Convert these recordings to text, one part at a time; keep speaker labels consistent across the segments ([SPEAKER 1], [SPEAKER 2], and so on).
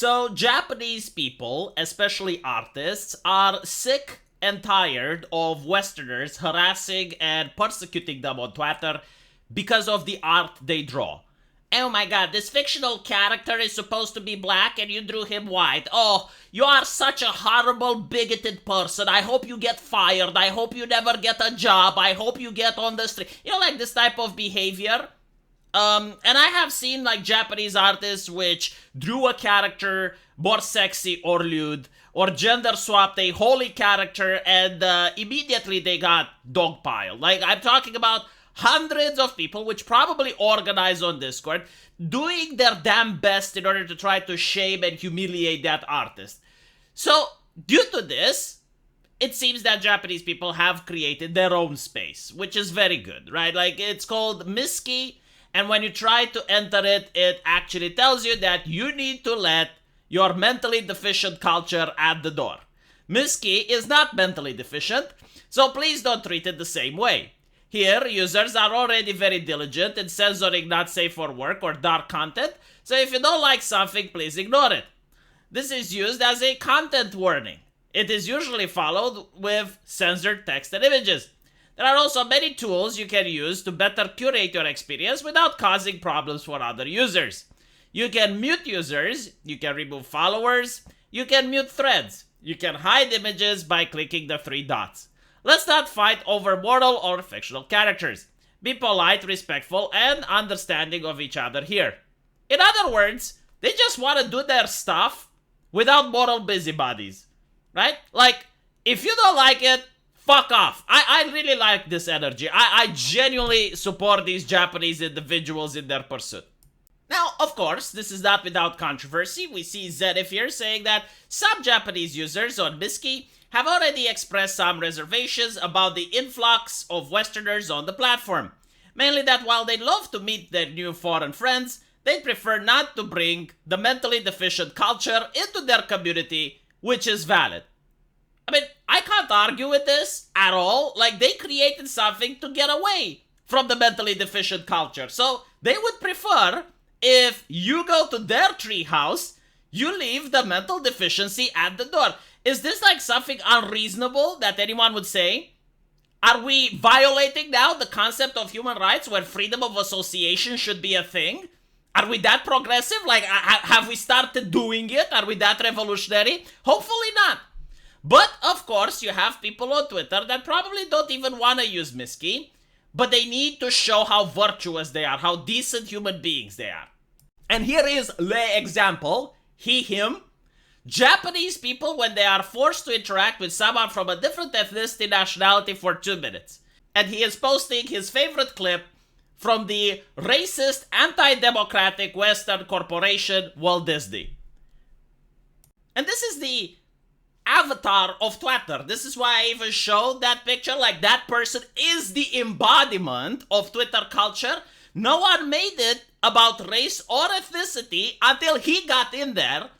[SPEAKER 1] So Japanese people, especially artists, are sick and tired of Westerners harassing and persecuting them on Twitter because of the art they draw. Oh my god, this fictional character is supposed to be black and you drew him white. Oh, you are such a horrible, bigoted person. I hope you get fired. I hope you never get a job. I hope you get on the street. You know, like this type of behavior. And I have seen like Japanese artists which drew a character more sexy or lewd, or gender swapped a holy character and immediately they got dogpiled. Like, I'm talking about hundreds of people, which probably organize on Discord, doing their damn best in order to try to shame and humiliate that artist. So, due to this, it seems that Japanese people have created their own space, which is very good, right? Like, it's called Misskey, and when you try to enter it, it actually tells you that you need to let your mentally deficient culture at the door. Misskey is not mentally deficient, so please don't treat it the same way. Here, users are already very diligent in censoring not safe for work or dark content, so if you don't like something, please ignore it. This is used as a content warning. It is usually followed with censored text and images. There are also many tools you can use to better curate your experience without causing problems for other users. You can mute users, you can remove followers, you can mute threads, you can hide images by clicking the 3 dots. Let's not fight over moral or fictional characters. Be polite, respectful, and understanding of each other here. In other words, they just want to do their stuff without moral busybodies. Right? Like, if you don't like it, fuck off. I really like this energy. I genuinely support these Japanese individuals in their pursuit. Now, of course, this is not without controversy. We see Zenith here saying that some Japanese users on Misskey have already expressed some reservations about the influx of Westerners on the platform. Mainly that while they love to meet their new foreign friends, they prefer not to bring the mentally deficient culture into their community, which is valid. I mean, I can't argue with this at all. Like, they created something to get away from the mentally deficient culture. So, they would prefer if you go to their treehouse, you leave the mental deficiency at the door. Is this like something unreasonable that anyone would say? Are we violating now the concept of human rights where freedom of association should be a thing? Are we that progressive? Like, have we started doing it? Are we that revolutionary? Hopefully not. But, of course, you have people on Twitter that probably don't even want to use Misskey, but they need to show how virtuous they are, how decent human beings they are. And here is le example, he, him. Japanese people, when they are forced to interact with someone from a different ethnicity, nationality for 2 minutes. And he is posting his favorite clip from the racist, anti-democratic Western corporation Walt Disney. And this is the avatar of Twitter. This is why I even showed that picture. Like, that person is the embodiment of Twitter culture. No one made it about race or ethnicity until he got in there.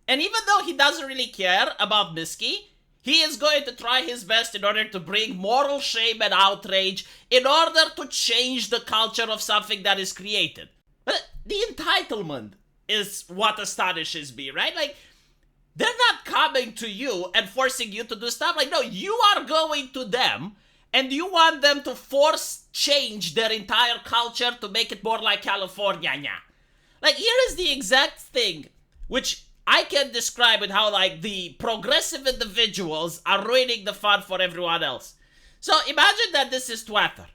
[SPEAKER 1] And even though he doesn't really care about Misskey, he is going to try his best in order to bring moral shame and outrage in order to change the culture of something that is created. But the entitlement is what astonishes me, right? Like, they're not coming to you and forcing you to do stuff. Like, no, you are going to them and you want them to force change their entire culture to make it more like California. Like, here is the exact thing which I can describe it how, like, the progressive individuals are ruining the fun for everyone else. So imagine that this is Twitter,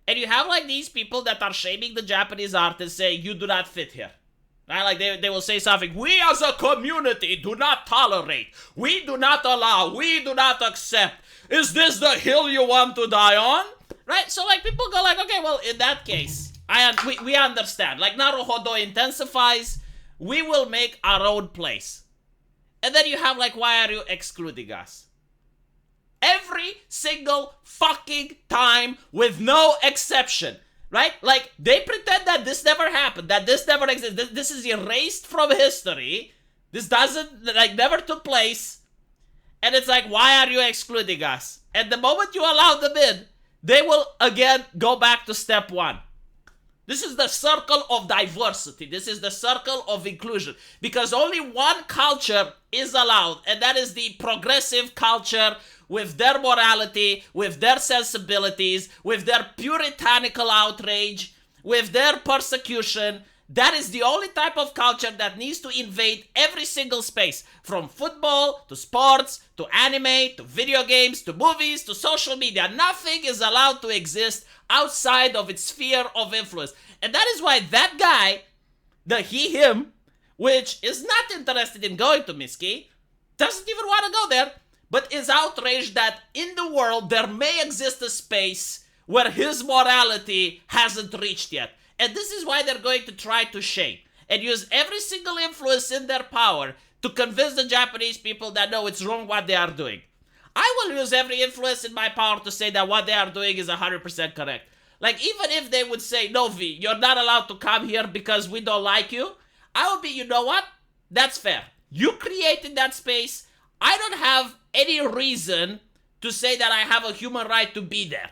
[SPEAKER 1] and you have, like, these people that are shaming the Japanese artists saying, you do not fit here. Right? Like, they will say something, we as a community do not tolerate, we do not allow, we do not accept. Is this the hill you want to die on? Right? So, like, people go like, okay, well, in that case, we understand. Like, Naruhodo intensifies, we will make our own place. And then you have, like, why are you excluding us? Every single fucking time with no exception. Right? Like, they pretend that this never happened, that this never existed. This is erased from history. This doesn't, like, never took place. And it's like, why are you excluding us? And the moment you allow them in, they will again go back to step one. This is the circle of diversity. This is the circle of inclusion. Because only one culture is allowed, and that is the progressive culture with their morality, with their sensibilities, with their puritanical outrage, with their persecution. That is the only type of culture that needs to invade every single space. From football, to sports, to anime, to video games, to movies, to social media. Nothing is allowed to exist outside of its sphere of influence. And that is why that guy, the him, which is not interested in going to Misskey, doesn't even want to go there, but is outraged that in the world there may exist a space where his morality hasn't reached yet. And this is why they're going to try to shame and use every single influence in their power to convince the Japanese people that no, it's wrong what they are doing. I will use every influence in my power to say that what they are doing is 100% correct. Like, even if they would say, no, V, you're not allowed to come here because we don't like you, I would be, you know what? That's fair. You created that space. I don't have any reason to say that I have a human right to be there.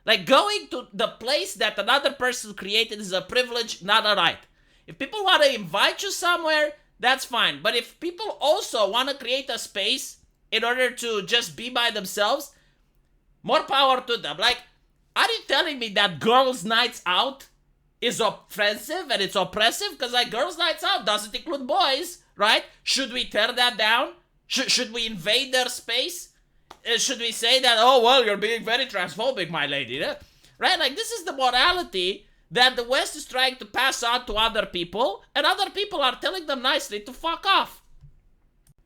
[SPEAKER 1] Like, going to the place that another person created is a privilege, not a right. If people want to invite you somewhere, that's fine. But if people also want to create a space in order to just be by themselves, more power to them. Like, are you telling me that girls' nights out is offensive and it's oppressive? Because, like, girls' nights out doesn't include boys, right? Should we tear that down? Should we invade their space? Should we say that, oh, well, you're being very transphobic, my lady, right? Like, this is the morality that the West is trying to pass on to other people, and other people are telling them nicely to fuck off.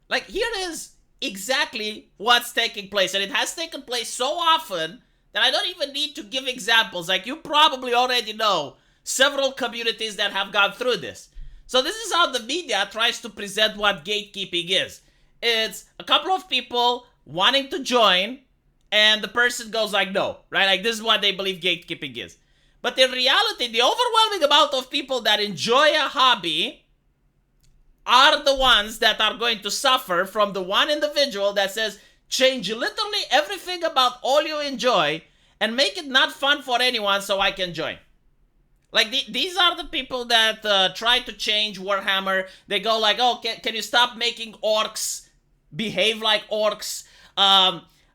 [SPEAKER 1] Like, here is exactly what's taking place, and it has taken place so often that I don't even need to give examples. Like, you probably already know several communities that have gone through this. So this is how the media tries to present what gatekeeping is. It's a couple of people wanting to join, and the person goes like, no, right? Like, this is what they believe gatekeeping is. But in reality, the overwhelming amount of people that enjoy a hobby are the ones that are going to suffer from the one individual that says, change literally everything about all you enjoy and make it not fun for anyone so I can join. Like, these are the people that try to change Warhammer. They go like, oh, can you stop making orcs behave like orcs?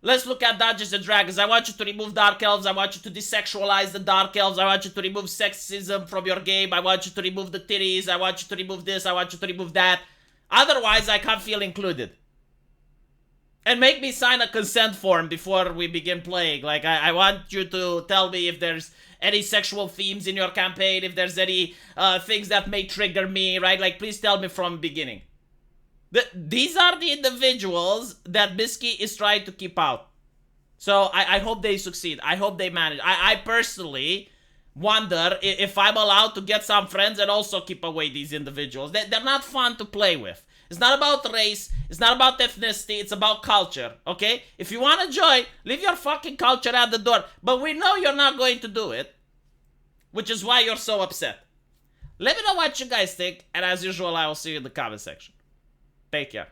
[SPEAKER 1] Let's look at Dungeons and Dragons. I want you to remove Dark Elves. I want you to desexualize the Dark Elves. I want you to remove sexism from your game. I want you to remove the titties. I want you to remove this. I want you to remove that. Otherwise, I can't feel included. And make me sign a consent form before we begin playing. Like, I want you to tell me if there's any sexual themes in your campaign, if there's any things that may trigger me, right? Like, please tell me from the beginning. These are the individuals that Misskey is trying to keep out. So I hope they succeed. I hope they manage. I personally wonder if I'm allowed to get some friends and also keep away these individuals. They're not fun to play with. It's not about race. It's not about ethnicity. It's about culture, okay? If you want to join, leave your fucking culture at the door. But we know you're not going to do it, which is why you're so upset. Let me know what you guys think, and as usual, I will see you in the comment section. Take care.